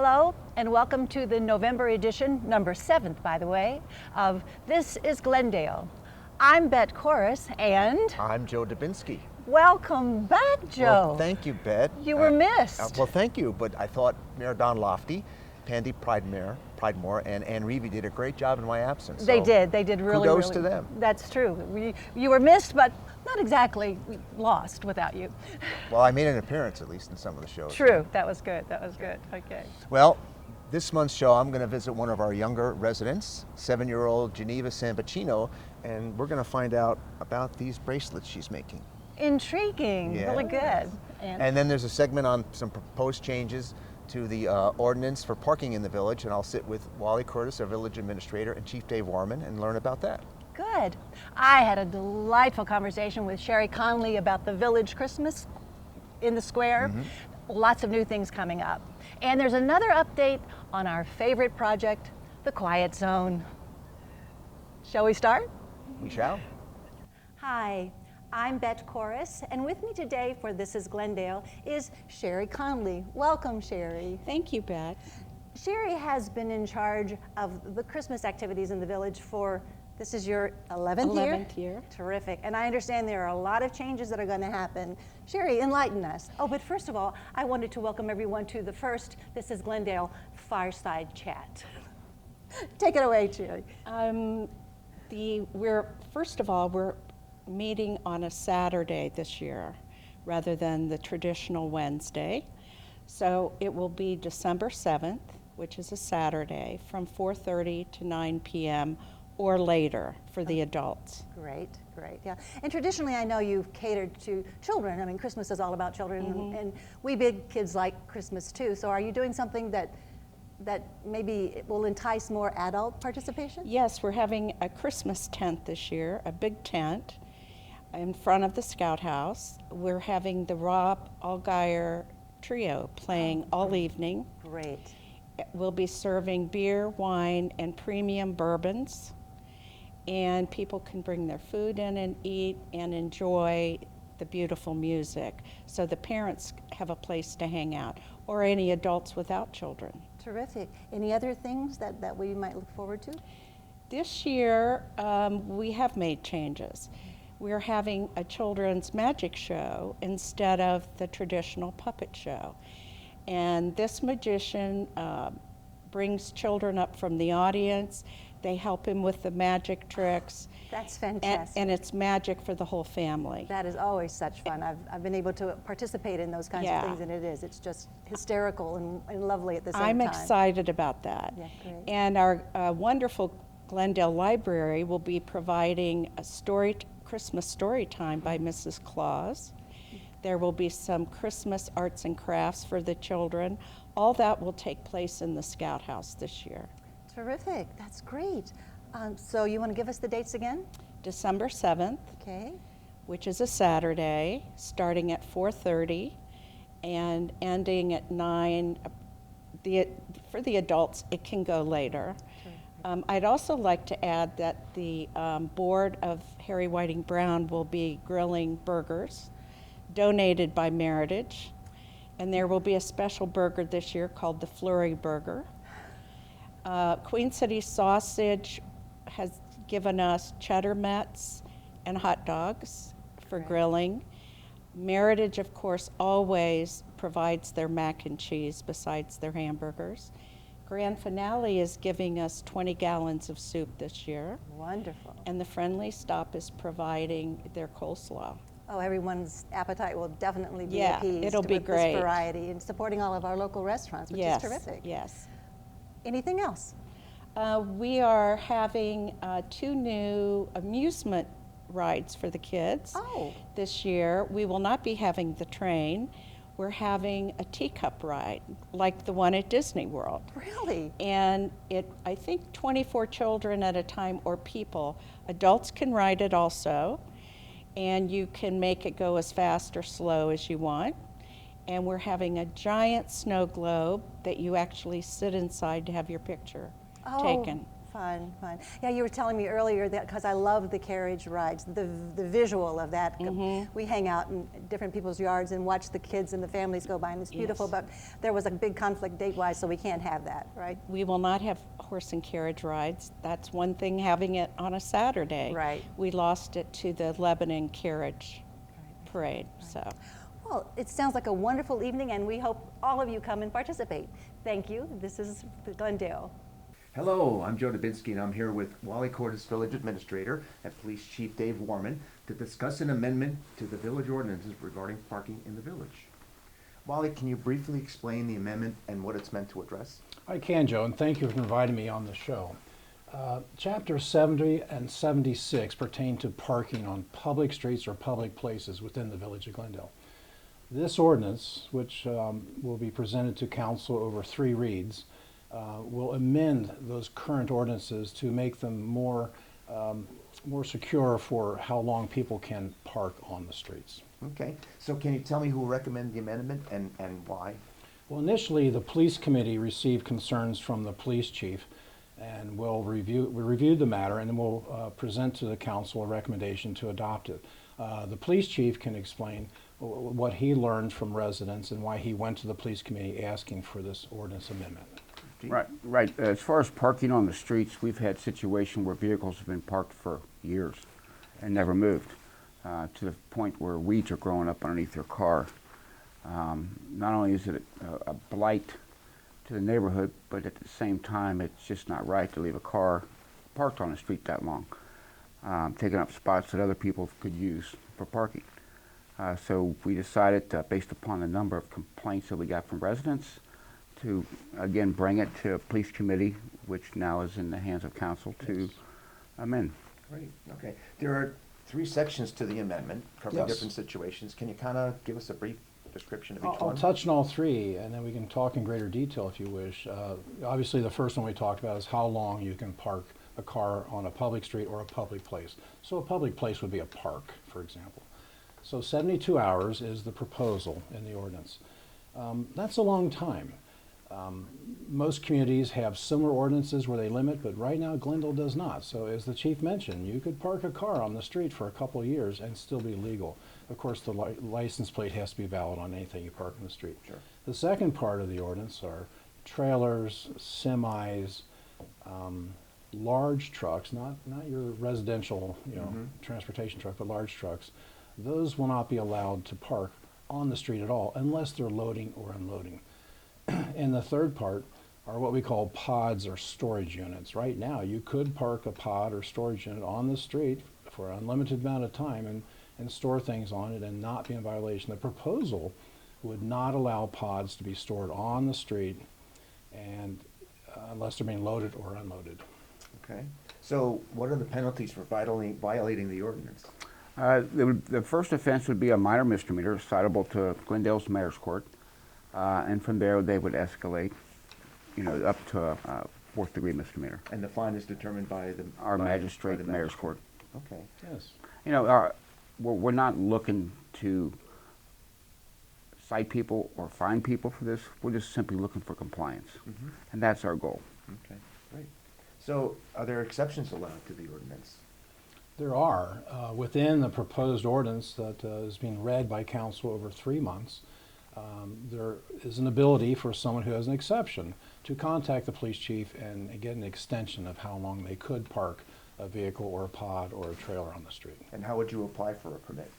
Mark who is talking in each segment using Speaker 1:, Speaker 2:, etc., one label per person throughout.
Speaker 1: Hello and welcome to the November edition, number 7th by the way, of This is Glendale. I'm Bet Chorus and...
Speaker 2: I'm Joe Dubinsky.
Speaker 1: Welcome back, Joe.
Speaker 2: Well, thank you, Bet.
Speaker 1: You were missed.
Speaker 2: Well, thank you, but I thought Mayor Don Lofty, Pandy Pridemore, and Ann Reevy did a great job in my absence.
Speaker 1: They did really,
Speaker 2: kudos to them.
Speaker 1: That's true. You were missed, but not exactly lost without you.
Speaker 2: Well, I made an appearance at least in some of the shows.
Speaker 1: True, that was good, okay.
Speaker 2: Well, this month's show, I'm going to visit one of our younger residents, 7-year-old Geneva Sambacino, and we're going to find out about these bracelets she's making.
Speaker 1: Intriguing,
Speaker 2: Yeah.
Speaker 1: Really good.
Speaker 2: And then there's a segment on some proposed changes to the ordinance for parking in the village, and I'll sit with Wally Curtis, our village administrator, and Chief Dave Warman, and learn about that.
Speaker 1: Good. I had a delightful conversation with Sherry Conley about the village Christmas in the square. Lots of new things coming up. And there's another update on our favorite project, the Quiet Zone. Shall we start?
Speaker 2: We shall.
Speaker 1: Hi, I'm Bet Chorus, and with me today for This is Glendale is Sherry Conley. Welcome, Sherry.
Speaker 3: Thank you, Bet.
Speaker 1: Sherry has been in charge of the Christmas activities in the village for, this is your 11th year?
Speaker 3: 11th year.
Speaker 1: Terrific. And I understand there are a lot of changes that are going to happen. Sherry, enlighten us. Oh, but first of all, I wanted to welcome everyone to the first This is Glendale Fireside Chat. Take it away, Sherry.
Speaker 3: We're meeting on a Saturday this year rather than the traditional Wednesday. So it will be December 7th, which is a Saturday, from 4:30 to 9 p.m. or later for the adults.
Speaker 1: Great, yeah. And traditionally, I know you've catered to children. I mean, Christmas is all about children, and we big kids like Christmas too. So are you doing something that maybe will entice more adult participation?
Speaker 3: Yes, we're having a Christmas tent this year, a big tent in front of the Scout House. We're having the Rob Allgaier Trio playing all evening.
Speaker 1: Great.
Speaker 3: We'll be serving beer, wine, and premium bourbons. And people can bring their food in and eat and enjoy the beautiful music. So the parents have a place to hang out, or any adults without children.
Speaker 1: Terrific. Any other things that we might look forward to?
Speaker 3: This year, we have made changes. We're having a children's magic show instead of the traditional puppet show. And this magician brings children up from the audience. They help him with the magic tricks.
Speaker 1: That's fantastic.
Speaker 3: And it's magic for the whole family.
Speaker 1: That is always such fun. I've been able to participate in those kinds of things, and it's just hysterical and lovely at the same time.
Speaker 3: I'm excited about that.
Speaker 1: Yeah, great.
Speaker 3: And our wonderful Glendale Library will be providing a Christmas story time by Mrs. Claus. There will be some Christmas arts and crafts for the children. All that will take place in the Scout House this year.
Speaker 1: Terrific, that's great. So you want to give us the dates again?
Speaker 3: December 7th,
Speaker 1: Okay.
Speaker 3: which is a Saturday, starting at 4:30 and ending at 9. For the adults, it can go later. I'd also like to add that the board of Harry Whiting Brown will be grilling burgers donated by Meritage, and there will be a special burger this year called the Flurry Burger. Queen City Sausage has given us cheddar mets and hot dogs for grilling. Meritage, of course, always provides their mac and cheese besides their hamburgers. Grand Finale is giving us 20 gallons of soup this year.
Speaker 1: Wonderful.
Speaker 3: And the Friendly Stop is providing their coleslaw.
Speaker 1: Oh, everyone's appetite will definitely be
Speaker 3: Yeah,
Speaker 1: appeased
Speaker 3: it'll be
Speaker 1: with
Speaker 3: great.
Speaker 1: this variety and supporting all of our local restaurants, which is terrific.
Speaker 3: Yes.
Speaker 1: Anything else?
Speaker 3: We are having 2 new amusement rides for the kids this year. We will not be having the train. We're having a teacup ride, like the one at Disney World.
Speaker 1: Really?
Speaker 3: And I think 24 children at a time, or people. Adults can ride it also, and you can make it go as fast or slow as you want. And we're having a giant snow globe that you actually sit inside to have your picture taken.
Speaker 1: Fun, fun. Yeah, you were telling me earlier that because I love the carriage rides, the visual of that. We hang out in different people's yards and watch the kids and the families go by, and it's beautiful.
Speaker 3: Yes.
Speaker 1: But there was a big conflict date-wise, so we can't have that, right?
Speaker 3: We will not have horse and carriage rides. That's one thing, having it on a Saturday.
Speaker 1: Right.
Speaker 3: We lost it to the Lebanon Carriage Parade, so.
Speaker 1: Well, it sounds like a wonderful evening, and we hope all of you come and participate. Thank you. This is Glendale.
Speaker 2: Hello, I'm Joe Dubinsky, and I'm here with Wally Cordes, Village Administrator, and Police Chief Dave Warman to discuss an amendment to the village ordinances regarding parking in the village. Wally, can you briefly explain the amendment and what it's meant to address?
Speaker 4: I can, Joe, and thank you for inviting me on the show. Chapter 70 and 76 pertain to parking on public streets or public places within the village of Glendale. This ordinance, which will be presented to council over 3 reads, will amend those current ordinances to make them more secure for how long people can park on the streets.
Speaker 2: Okay, so can you tell me who recommended the amendment and why?
Speaker 4: Well, initially, the police committee received concerns from the police chief, and we reviewed the matter, and then we'll present to the council a recommendation to adopt it. The police chief can explain what he learned from residents and why he went to the police committee asking for this ordinance amendment.
Speaker 5: Right. As far as parking on the streets, we've had situations where vehicles have been parked for years and never moved, to the point where weeds are growing up underneath their car. Not only is it a blight to the neighborhood, but at the same time, it's just not right to leave a car parked on the street that long, taking up spots that other people could use for parking. So we decided, based upon the number of complaints that we got from residents, to again bring it to a police committee, which now is in the hands of council to amend.
Speaker 2: Great, okay. There are 3 sections to the amendment covering
Speaker 4: Yes.
Speaker 2: different situations. Can you kind of give us a brief description of each
Speaker 4: I'll
Speaker 2: one?
Speaker 4: touch on all 3, and then we can talk in greater detail if you wish. Obviously, the first one we talked about is how long you can park a car on a public street or a public place. So a public place would be a park, for example. So 72 hours is the proposal in the ordinance. That's a long time. Most communities have similar ordinances where they limit, but right now Glendale does not. So as the chief mentioned, you could park a car on the street for a couple of years and still be legal. Of course, the license plate has to be valid on anything you park in the street.
Speaker 2: Sure.
Speaker 4: The second part of the ordinance are trailers, semis, large trucks, not your residential, transportation truck, but large trucks. Those will not be allowed to park on the street at all unless they're loading or unloading. And the third part are what we call pods or storage units. Right now, you could park a pod or storage unit on the street for an unlimited amount of time and store things on it and not be in violation. The proposal would not allow pods to be stored on the street and unless they're being loaded or unloaded.
Speaker 2: Okay. So what are the penalties for violating the ordinance?
Speaker 5: The first offense would be a minor misdemeanor, citable to Glendale's Mayor's Court, and from there they would escalate, up to a 4th-degree misdemeanor.
Speaker 2: And the fine is determined by
Speaker 5: Our magistrate,
Speaker 2: the
Speaker 5: Mayor's Court.
Speaker 2: Okay.
Speaker 4: Yes.
Speaker 5: We're not looking to cite people or fine people for this. We're just simply looking for compliance, and that's our goal.
Speaker 2: Okay, great. So are there exceptions allowed to the ordinance?
Speaker 4: There are. Within the proposed ordinance that is being read by council over 3 months, there is an ability for someone who has an exception to contact the police chief and get an extension of how long they could park a vehicle or a pod or a trailer on the street.
Speaker 2: And how would you apply for a permit?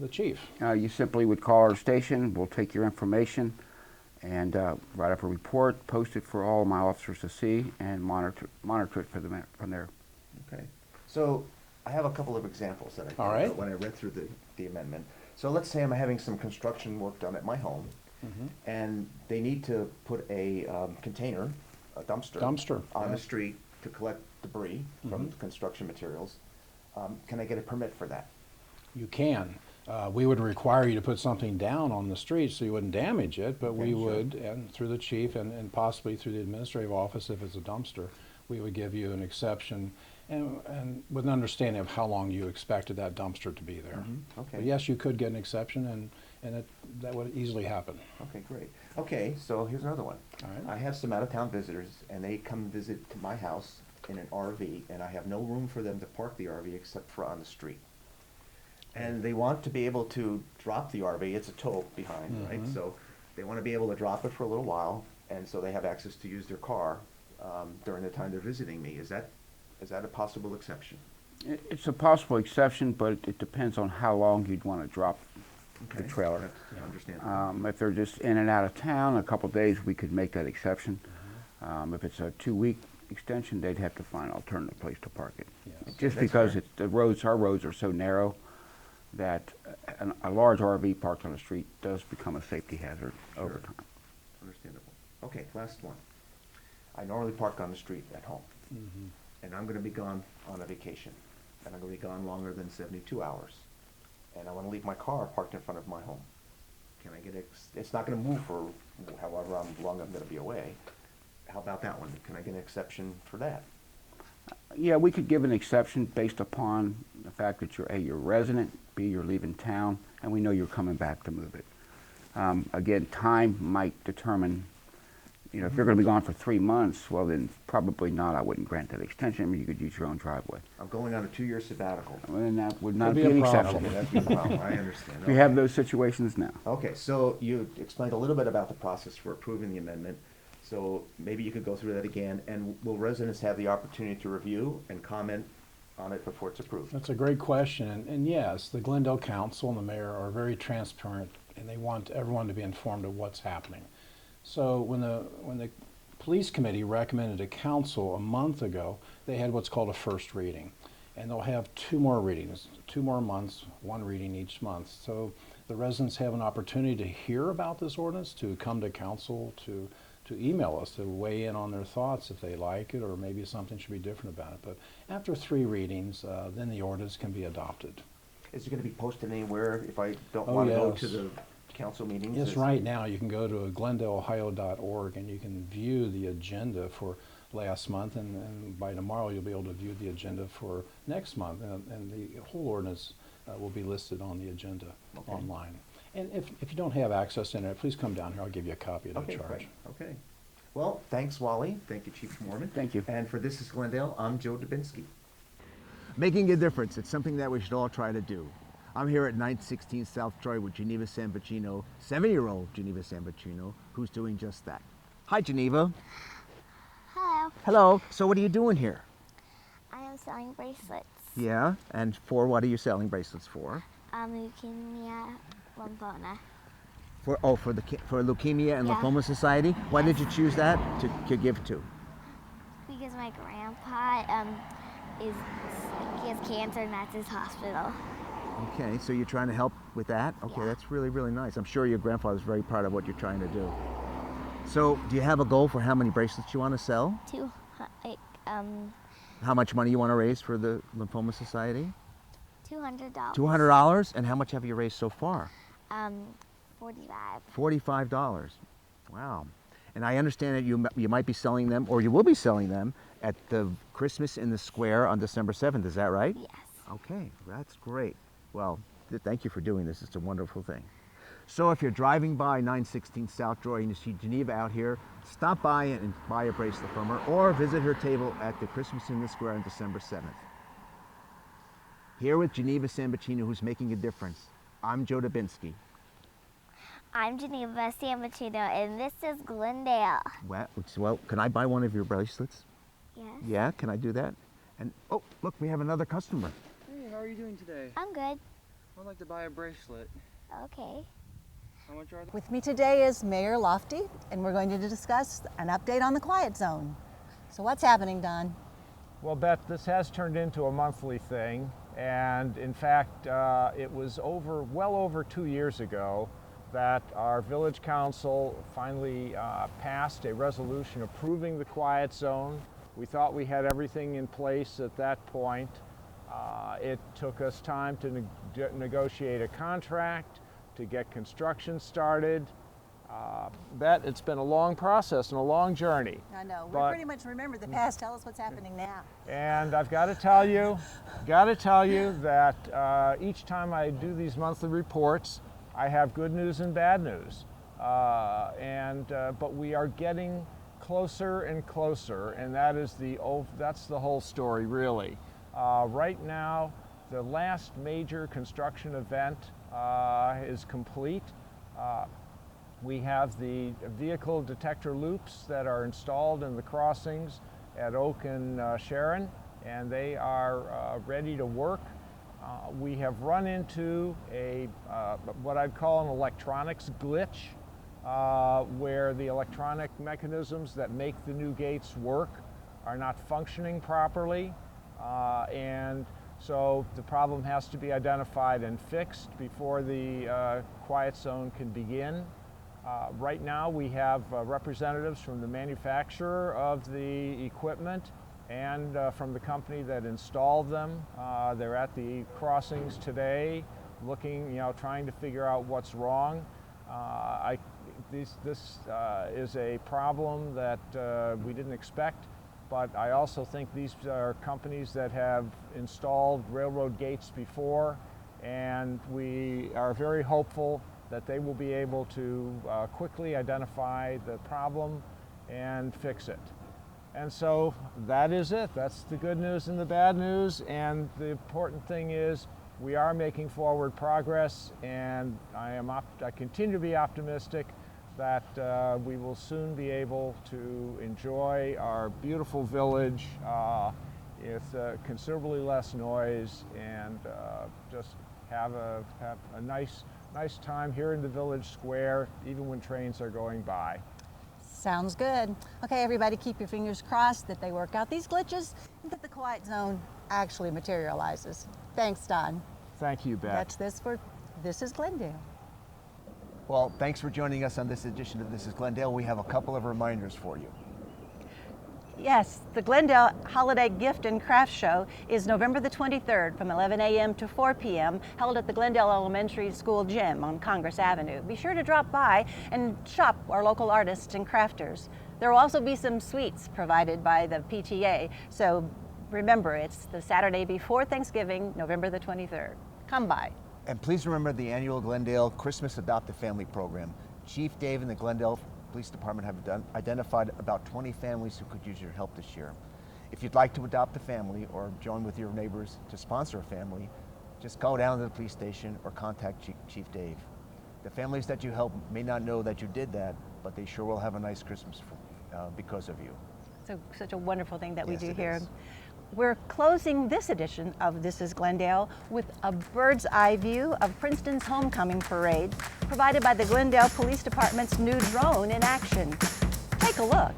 Speaker 4: The chief.
Speaker 5: You simply would call our station, we'll take your information, and write up a report, post it for all of my officers to see, and monitor it from there.
Speaker 2: Okay. So I have a couple of examples that I
Speaker 4: All
Speaker 2: thought
Speaker 4: right.
Speaker 2: about when I read through the amendment. So let's say I'm having some construction work done at my home, and they need to put a container, a dumpster, on the street to collect debris from construction materials. Can I get a permit for that?
Speaker 4: You can. We would require you to put something down on the street so you wouldn't damage it, but we
Speaker 2: Okay, sure.
Speaker 4: would, and through the chief and possibly through the administrative office if it's a dumpster, we would give you an exception and with an understanding of how long you expected that dumpster to be there.
Speaker 2: Okay.
Speaker 4: But yes, you could get an exception and that would easily happen.
Speaker 2: Okay, great. Okay, so here's another one.
Speaker 4: All right.
Speaker 2: I have some out-of-town visitors, and they come visit to my house in an RV, and I have no room for them to park the RV except for on the street. And they want to be able to drop the RV, it's a tow behind, right? So they want to be able to drop it for a little while, and so they have access to use their car during the time they're visiting me. Is that a possible exception?
Speaker 5: It's a possible exception, but it depends on how long you'd want to drop the
Speaker 2: Okay,
Speaker 5: trailer.
Speaker 2: that's understandable.
Speaker 5: If they're just in and out of town a couple days, we could make that exception. If it's a 2-week extension, they'd have to find an alternative place to park it.
Speaker 4: Yes.
Speaker 5: Just
Speaker 2: That's
Speaker 5: because
Speaker 2: fair.
Speaker 5: our roads are so narrow that a large RV parked on the street does become a safety hazard over
Speaker 2: Sure.
Speaker 5: time.
Speaker 2: Understandable. Okay, last one. I normally park on the street at home, and I'm gonna be gone on a vacation, and I'm gonna be gone longer than 72 hours. And I wanna leave my car parked in front of my home. Can I get, it's not gonna move for however long I'm gonna be away. How about that one? Can I get an exception for that?
Speaker 5: Yeah, we could give an exception based upon the fact that you're A, you're a resident, B, you're leaving town, and we know you're coming back to move it. Again, time might determine, if you're going to be gone for 3 months, well then probably not, I wouldn't grant that extension. I mean, you could use your own driveway.
Speaker 2: I'm going on a 2-year sabbatical.
Speaker 5: Well, then that would not
Speaker 4: Could be
Speaker 5: be
Speaker 4: a
Speaker 5: an
Speaker 4: problem.
Speaker 5: exception.
Speaker 2: Okay, that's no problem. I understand.
Speaker 5: We have those situations now.
Speaker 2: Okay, so you explained a little bit about the process for approving the amendment. So maybe you could go through that again, and will residents have the opportunity to review and comment on it before it's approved?
Speaker 4: That's a great question, and yes, the Glendale Council and the mayor are very transparent, and they want everyone to be informed of what's happening. So when the police committee recommended to council a month ago, they had what's called a first reading, and they'll have 2 more readings, 2 more months, 1 reading each month. So the residents have an opportunity to hear about this ordinance, to come to council, to email us, to weigh in on their thoughts if they like it, or maybe something should be different about it. But after 3 readings, then the ordinance can be adopted.
Speaker 2: Is it gonna be posted anywhere if I don't
Speaker 4: Oh,
Speaker 2: wanna go
Speaker 4: yes.
Speaker 2: to the council meetings?
Speaker 4: Yes, right now you can go to glendaleohio.org and you can view the agenda for last month, and by tomorrow you'll be able to view the agenda for next month, and the whole ordinance will be listed on the agenda online. And if you don't have access to internet, please come down here. I'll give you a copy at no
Speaker 2: Okay,
Speaker 4: charge.
Speaker 2: great. Okay. Well, thanks, Wally. Thank you, Chief Mormon.
Speaker 5: Thank you.
Speaker 2: And for This is Glendale, I'm Joe Dubinsky.
Speaker 6: Making a difference. It's something that we should all try to do. I'm here at 916 South Troy with Geneva Sambacino, 7-year-old Geneva Sambacino, who's doing just that. Hi, Geneva.
Speaker 7: Hello.
Speaker 6: Hello. So what are you doing here?
Speaker 7: I am selling bracelets.
Speaker 6: Yeah, and for what are you selling bracelets for?
Speaker 7: Leukemia lymphoma.
Speaker 6: For Leukemia and
Speaker 7: Yeah.
Speaker 6: Lymphoma Society? Why did you choose that to give to?
Speaker 7: Because my grandpa he has cancer and that's his hospital.
Speaker 6: Okay, so you're trying to help with that? Okay,
Speaker 7: Yeah.
Speaker 6: that's really, really nice. I'm sure your grandfather's very proud of what you're trying to do. So, do you have a goal for how many bracelets you want to sell? How much money you want to raise for the Lymphoma Society?
Speaker 7: $200.
Speaker 6: $200? And how much have you raised so far?
Speaker 7: 45.
Speaker 6: $45. Wow. And I understand that you might be selling them, or you will be selling them, at the Christmas in the Square on December 7th. Is that right?
Speaker 7: Yes.
Speaker 6: Okay, that's great. Well, thank you for doing this. It's a wonderful thing. So if you're driving by 916 South Troy and you see Geneva out here, stop by and buy a bracelet from her, or visit her table at the Christmas in the Square on December 7th. Here with Geneva Sambacino, who's making a difference. I'm Joe Dubinsky.
Speaker 7: I'm Geneva Sambacino and this is Glendale.
Speaker 6: Well, can I buy one of your bracelets?
Speaker 7: Yes.
Speaker 6: Yeah, can I do that? And, oh, look, we have another customer.
Speaker 8: Hey, how are you doing today?
Speaker 7: I'm good.
Speaker 8: I'd like to buy a bracelet.
Speaker 7: Okay.
Speaker 8: How much are they?
Speaker 1: With me today is Mayor Lofty, and we're going to discuss an update on the quiet zone. So what's happening, Don?
Speaker 9: Well, Beth, this has turned into a monthly thing, and in fact, it was well over 2 years ago that our village council finally passed a resolution approving the quiet zone. We thought we had everything in place at that point. It took us time to negotiate a contract, to get construction started. It's been a long process and a long journey.
Speaker 1: I know, we
Speaker 9: But-
Speaker 1: pretty much remember the past. Tell us what's happening now.
Speaker 9: And I've got to tell you that each time I do these monthly reports, I have good news and bad news. But we are getting closer and closer, and that's the whole story, really. Right now, the last major construction event is complete. We have the vehicle detector loops that are installed in the crossings at Oak and Sharon, and they are ready to work. We have run into what I'd call an electronics glitch, where the electronic mechanisms that make the new gates work are not functioning properly, and so the problem has to be identified and fixed before the quiet zone can begin. Right now we have representatives from the manufacturer of the equipment and from the company that installed them. They're at the crossings today looking, trying to figure out what's wrong. This is a problem that we didn't expect, but I also think these are companies that have installed railroad gates before, and we are very hopeful that they will be able to quickly identify the problem and fix it. And so that is it. That's the good news and the bad news, and the important thing is we are making forward progress, and I continue to be optimistic that we will soon be able to enjoy our beautiful village with considerably less noise and just have a nice time here in the village square, even when trains are going by.
Speaker 1: Sounds good. Okay, everybody, keep your fingers crossed that they work out these glitches and that the quiet zone actually materializes. Thanks, Don.
Speaker 9: Thank you, Beth.
Speaker 1: This is Glendale.
Speaker 6: Well, thanks for joining us on this edition of This is Glendale. We have a couple of reminders for you.
Speaker 1: Yes, the Glendale Holiday Gift and Craft Show is November the 23rd from 11 a.m. to 4 p.m. held at the Glendale Elementary School gym on Congress Avenue. Be sure to drop by and shop our local artists and crafters. There will also be some sweets provided by the PTA, so remember, it's the Saturday before Thanksgiving, November the 23rd. Come by.
Speaker 6: And please remember the annual Glendale Christmas Adopt a Family program. Chief Dave and the Glendale Police Department have identified about 20 families who could use your help this year. If you'd like to adopt a family or join with your neighbors to sponsor a family, just go down to the police station or contact Chief Dave. The families that you help may not know that you did that, but they sure will have a nice Christmas because of you.
Speaker 1: So such a wonderful thing that we
Speaker 6: Yes,
Speaker 1: do
Speaker 6: it
Speaker 1: here.
Speaker 6: is.
Speaker 1: We're closing this edition of This is Glendale with a bird's eye view of Princeton's homecoming parade provided by the Glendale Police Department's new drone in action. Take a look.